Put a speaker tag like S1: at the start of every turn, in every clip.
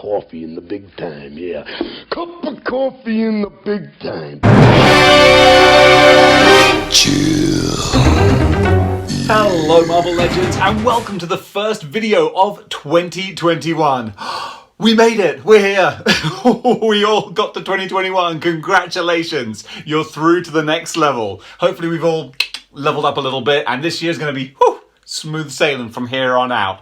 S1: coffee in the big time, yeah. Cup of coffee in the big time. Chill.
S2: Hello Marvel Legends and welcome to the first video of 2021. We made it! We're here! We all got to 2021. Congratulations! You're through to the next level. Hopefully we've all leveled up a little bit and this year's going to be smooth sailing from here on out.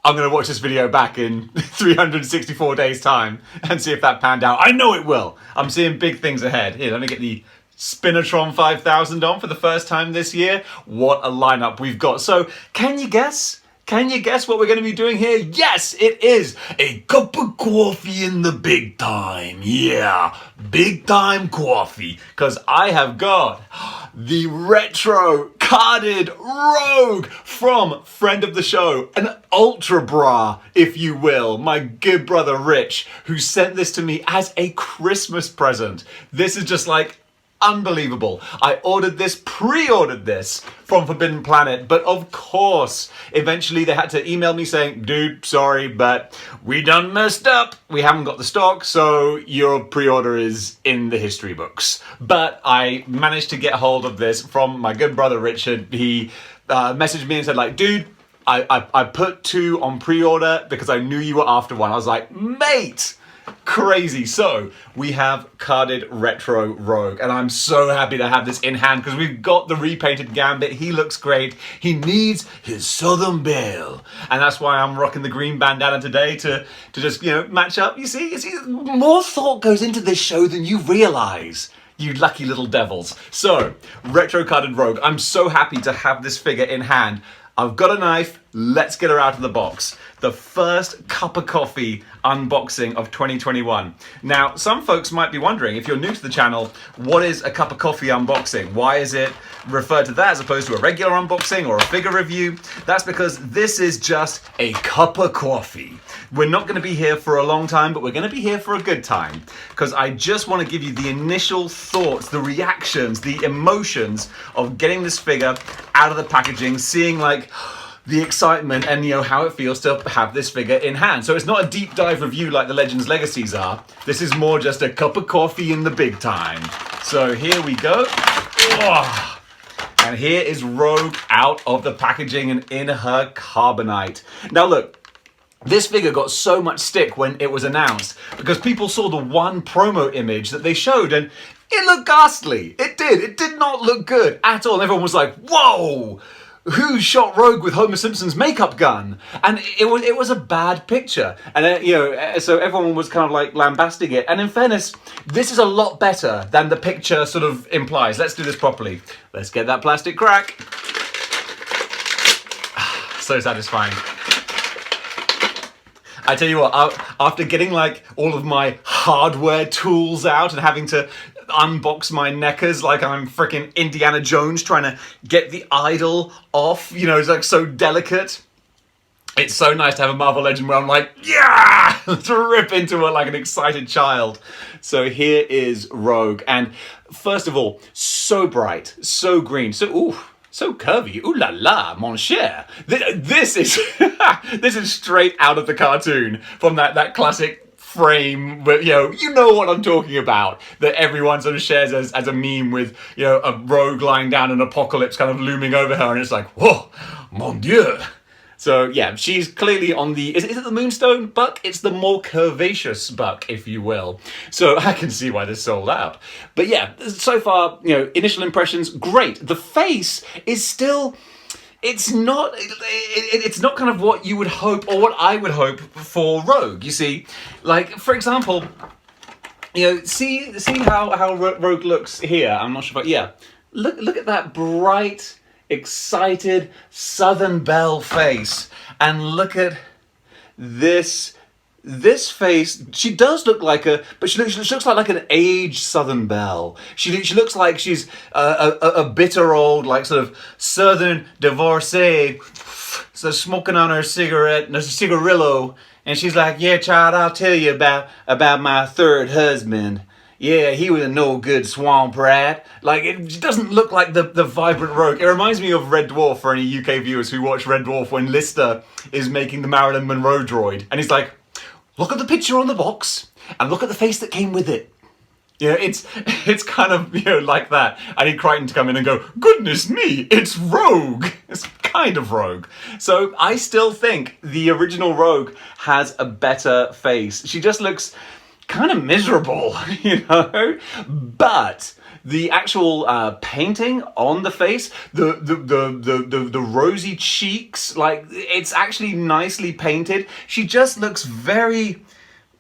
S2: I'm going to watch this video back in 364 days time and see if that panned out. I know it will! I'm seeing big things ahead. Here, let me get the Spinatron 5000 on for the first time this year. What a lineup we've got. So, can you guess? Can you guess what we're going to be doing here? Yes, it is a cup of coffee in the big time. Yeah, big time coffee. Because I have got the retro carded Rogue from friend of the show, an ultra bra, if you will, my good brother Rich, who sent this to me as a Christmas present. This is just like unbelievable. I pre-ordered this from Forbidden Planet, but of course, eventually they had to email me saying, dude, sorry, but we done messed up. We haven't got the stock, so your pre-order is in the history books. But I managed to get hold of this from my good brother Richard. He messaged me and said, like, dude, I put 2 on pre-order because I knew you were after one. I was like, mate, crazy. So we have carded retro Rogue and I'm so happy to have this in hand because we've got the repainted Gambit. He looks great. He needs his Southern Belle and that's why I'm rocking the green bandana today to just, you know, match up. You see, more thought goes into this show than you realize, you lucky little devils. So retro carded Rogue, I'm so happy to have this figure in hand. I've got a knife, let's get her out of the box. The first cup of coffee unboxing of 2021. Now, some folks might be wondering, if you're new to the channel, what is a cup of coffee unboxing? Why is it referred to that as opposed to a regular unboxing or a figure review? That's because this is just a cup of coffee. We're not going to be here for a long time, but we're going to be here for a good time. Because I just want to give you the initial thoughts, the reactions, the emotions of getting this figure out of the packaging, seeing like the excitement and, you know, how it feels to have this figure in hand. So it's not a deep dive review like the Legends Legacies are. This is more just a cup of coffee in the big time. So here we go. Oh. And here is Rogue out of the packaging and in her carbonite. Now look, this figure got so much stick when it was announced because people saw the one promo image that they showed and it looked ghastly. It did. It did not look good at all. And everyone was like, whoa! Who shot Rogue with Homer Simpson's makeup gun? And it was a bad picture. And, you know, so everyone was kind of like lambasting it. And in fairness, this is a lot better than the picture sort of implies. Let's do this properly. Let's get that plastic crack. So satisfying. I tell you what, after getting like all of my hardware tools out and having to unbox my neckers like I'm freaking Indiana Jones trying to get the idol off, you know, it's like so delicate. It's so nice to have a Marvel Legend where I'm like, yeah, let's rip into it like an excited child. So here is Rogue, and first of all, so bright, so green, so curvy. Ooh la la, mon cher. This is this is straight out of the cartoon from that classic frame, but you know what I'm talking about, that everyone sort of shares as a meme with, you know, a Rogue lying down, an apocalypse kind of looming over her, and it's like, whoa, mon dieu. So yeah, she's clearly on the, is it the Moonstone buck? It's the more curvaceous buck, if you will. So I can see why this sold out. But yeah, so far, you know, initial impressions, great. The face is still, it's not kind of what you would hope or what I would hope for Rogue. You see, like, for example, you know, see how Rogue looks here. I'm not sure, but yeah, look at that bright, excited Southern Belle face, and look at this face. She does look like but she looks like an aged Southern Belle. She looks like she's a bitter old, like, sort of Southern divorcee, so smoking on her cigarette and a cigarillo, and she's like, yeah, child, I'll tell you about my third husband. Yeah, he was a no good swamp rat. Like, it doesn't look like the vibrant Rogue. It reminds me of Red Dwarf, for any UK viewers who watch Red Dwarf, when Lister is making the Marilyn Monroe droid. And he's like, look at the picture on the box and look at the face that came with it. You know, it's kind of, you know, like that. I need Crichton to come in and go, goodness me, it's Rogue. It's kind of Rogue. So I still think the original Rogue has a better face. She just looks kind of miserable, you know? But the actual painting on the face, the rosy cheeks, like, it's actually nicely painted. She just looks very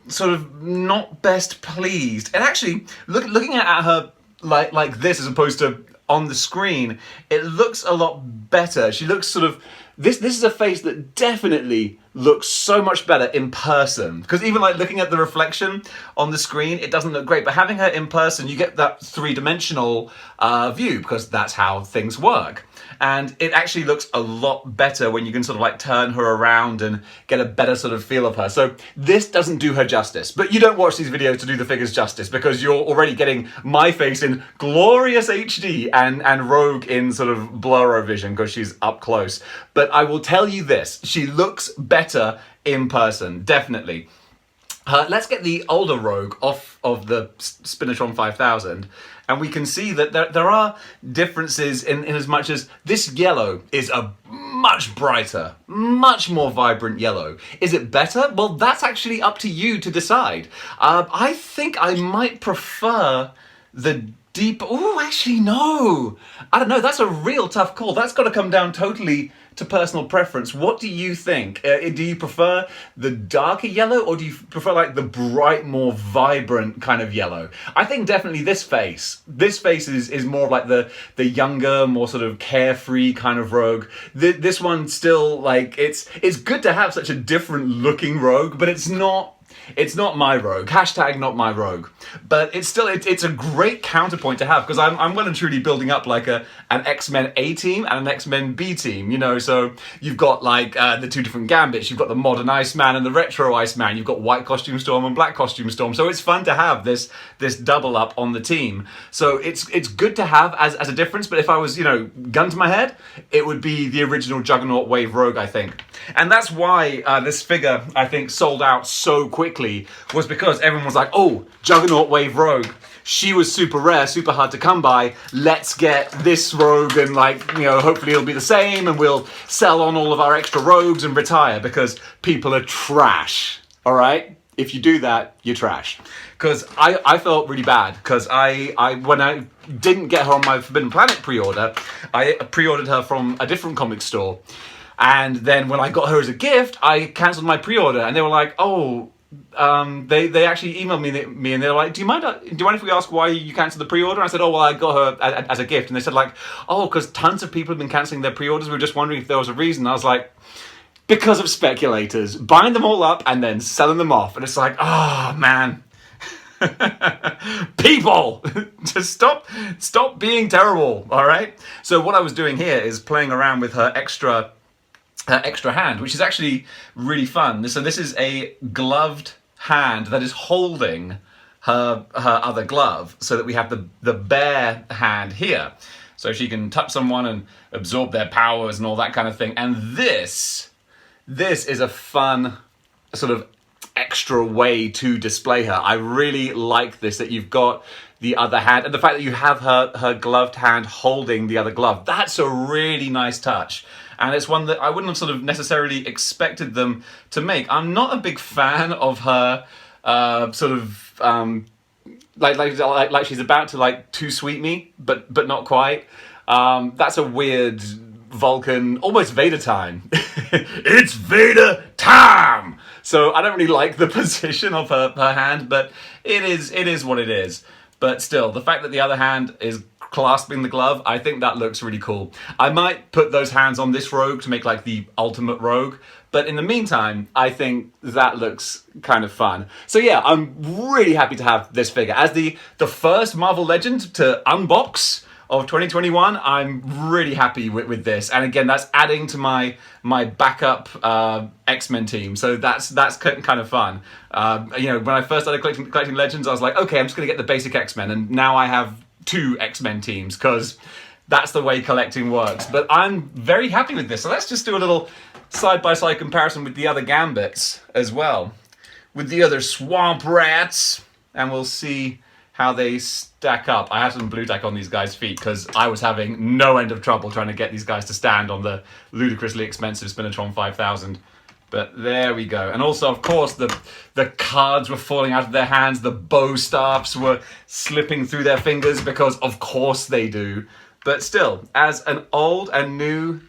S2: sort of not best pleased. And actually, looking at her like this as opposed to on the screen, it looks a lot better. She looks sort of, this is a face that definitely looks so much better in person. Because even like looking at the reflection on the screen, it doesn't look great. But having her in person, you get that three-dimensional view, because that's how things work. And it actually looks a lot better when you can sort of like turn her around and get a better sort of feel of her. So this doesn't do her justice. But you don't watch these videos to do the figures justice, because you're already getting my face in glorious HD and Rogue in sort of blurro vision because she's up close. But I will tell you this, she looks better in person, definitely. Let's get the older Rogue off of the Spinatron 5000, and we can see that there are differences in as much as this yellow is a much brighter, much more vibrant yellow. Is it better? Well, that's actually up to you to decide. I think I might prefer the deep... Oh, actually, no. I don't know. That's a real tough call. That's got to come down totally to personal preference. What do you think? Do you prefer the darker yellow, or do you prefer like the bright, more vibrant kind of yellow? I think definitely this face. This face is more of like the younger, more sort of carefree kind of Rogue. This one still, like, it's good to have such a different looking Rogue, but it's not my Rogue. Hashtag not my Rogue. But it's still, it's a great counterpoint to have, because I'm well and truly building up like an X-Men A team and an X-Men B team, you know, so you've got like the two different Gambits, you've got the modern Iceman and the retro Iceman, you've got white costume Storm and black costume Storm, so it's fun to have this double up on the team. So it's good to have as a difference, but if I was, you know, gun to my head, it would be the original Juggernaut Wave Rogue, I think. And that's why this figure, I think, sold out so quickly, was because everyone was like, oh, Juggernaut Wave Rogue, she was super rare, super hard to come by, let's get this Rogue, and like, you know, hopefully it'll be the same and we'll sell on all of our extra Rogues and retire, because people are trash, all right? If you do that, you're trash. Because I felt really bad, because when I didn't get her on my Forbidden Planet pre-order, I pre-ordered her from a different comic store. And then when I got her as a gift, I cancelled my pre-order, and they were like, oh, they actually emailed me and they were like, do you mind if we ask why you cancelled the pre-order? And I said, oh, well, I got her as a gift. And they said like, oh, because tons of people have been cancelling their pre-orders. We were just wondering if there was a reason. And I was like, because of speculators, buying them all up and then selling them off. And it's like, oh, man. People, just stop being terrible, all right? So what I was doing here is playing around with her extra hand, which is actually really fun. So this is a gloved hand that is holding her other glove, so that we have the bare hand here, so she can touch someone and absorb their powers and all that kind of thing. And this is a fun sort of extra way to display her. I really like this, that you've got the other hand, and the fact that you have her gloved hand holding the other glove. That's a really nice touch. And it's one that I wouldn't have sort of necessarily expected them to make. I'm not a big fan of her sort of like she's about to like too sweet me, but not quite. That's a weird Vulcan, almost Vader time. It's Vader time. So I don't really like the position of her hand, but it is what it is. But still, the fact that the other hand is clasping the glove, I think that looks really cool. I might put those hands on this Rogue to make like the ultimate Rogue, but in the meantime, I think that looks kind of fun. So yeah, I'm really happy to have this figure. As the first Marvel Legend to unbox of 2021, I'm really happy with this. And again, that's adding to my backup X-Men team. So that's kind of fun. You know, when I first started collecting Legends, I was like, okay, I'm just gonna get the basic X-Men, and now I have 2 X-Men teams, because that's the way collecting works. But I'm very happy with this. So let's just do a little side-by-side comparison with the other Gambits as well. with the other swamp rats, and we'll see how they stack up. I have some blue tack on these guys' feet because I was having no end of trouble trying to get these guys to stand on the ludicrously expensive Spinatron 5000. But there we go. And also, of course, the cards were falling out of their hands. The bow staffs were slipping through their fingers because, of course, they do. But still, as an old and new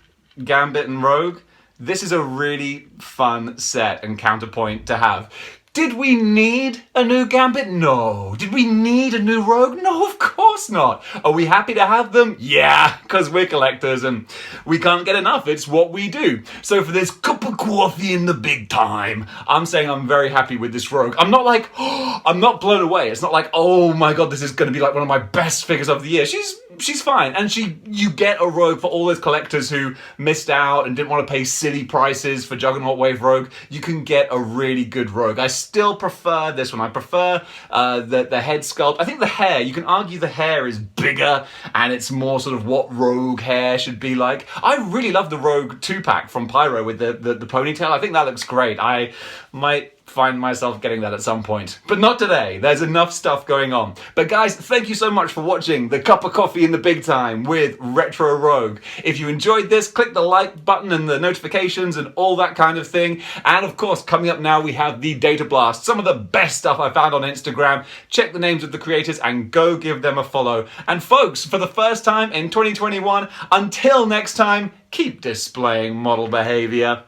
S2: Gambit and Rogue, this is a really fun set and counterpoint to have. Did we need a new Gambit? No. Did we need a new Rogue? No, of course not. Are we happy to have them? Yeah, because we're collectors and we can't get enough. It's what we do. So for this cup of coffee in the big time, I'm saying I'm very happy with this Rogue. I'm not like, oh, I'm not blown away. It's not like, oh my God, this is going to be like one of my best figures of the year. She's fine. And you get a Rogue for all those collectors who missed out and didn't want to pay silly prices for Juggernaut Wave Rogue. You can get a really good Rogue. I still prefer this one. I prefer the head sculpt. I think the hair, you can argue the hair is bigger and it's more sort of what Rogue hair should be like. I really love the Rogue 2-pack from Pyro with the ponytail. I think that looks great. I might find myself getting that at some point, but not today. There's enough stuff going on. But guys, thank you so much for watching the Cup of Coffee in the Big Time with Retro Rogue. If you enjoyed this, click the like button and the notifications and all that kind of thing. And of course, coming up now, we have the Data Blast, some of the best stuff I found on Instagram. Check the names of the creators and go give them a follow. And folks, for the first time in 2021, until next time, keep displaying model behavior.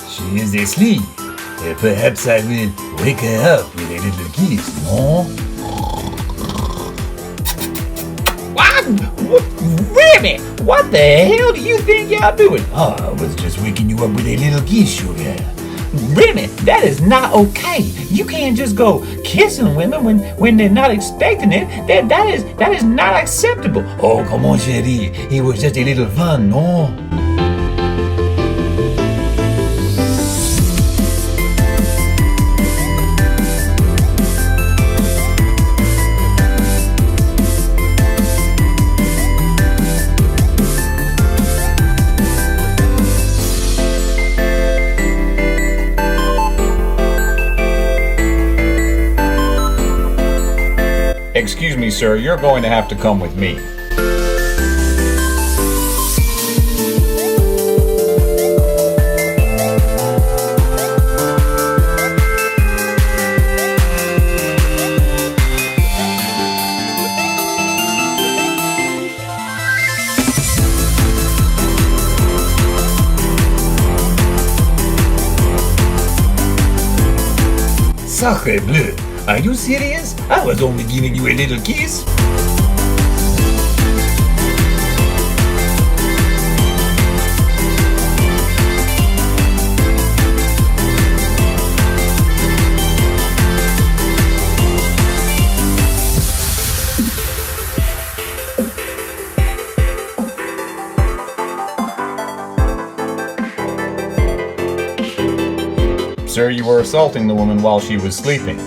S3: She is asleep. Perhaps I will wake her up with a little kiss, no?
S4: What? Remy, what the hell do you think y'all doing?
S3: Oh, I was just waking you up with a little kiss, sugar.
S4: Remy, that is not okay. You can't just go kissing women when they're not expecting it. That is not acceptable.
S3: Oh, come on, chérie. It was just a little fun, no?
S2: Excuse me, sir, you're going to have to come with me.
S3: Sacre bleu. Are you serious? I was only giving you a little kiss.
S2: Sir, you were assaulting the woman while she was sleeping.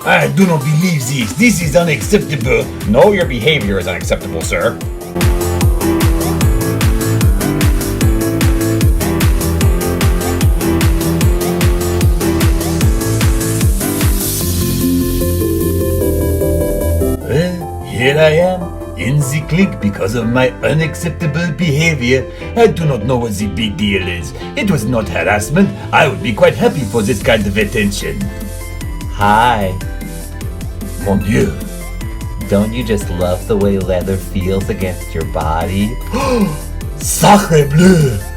S3: I do not believe this. This is unacceptable.
S2: No, your behavior is unacceptable, sir.
S3: Well, here I am, in the clique because of my unacceptable behavior. I do not know what the big deal is. It was not harassment. I would be quite happy for this kind of attention.
S4: Hi.
S3: Mon Dieu.
S4: Don't you just love the way leather feels against your body?
S3: Sacre bleu!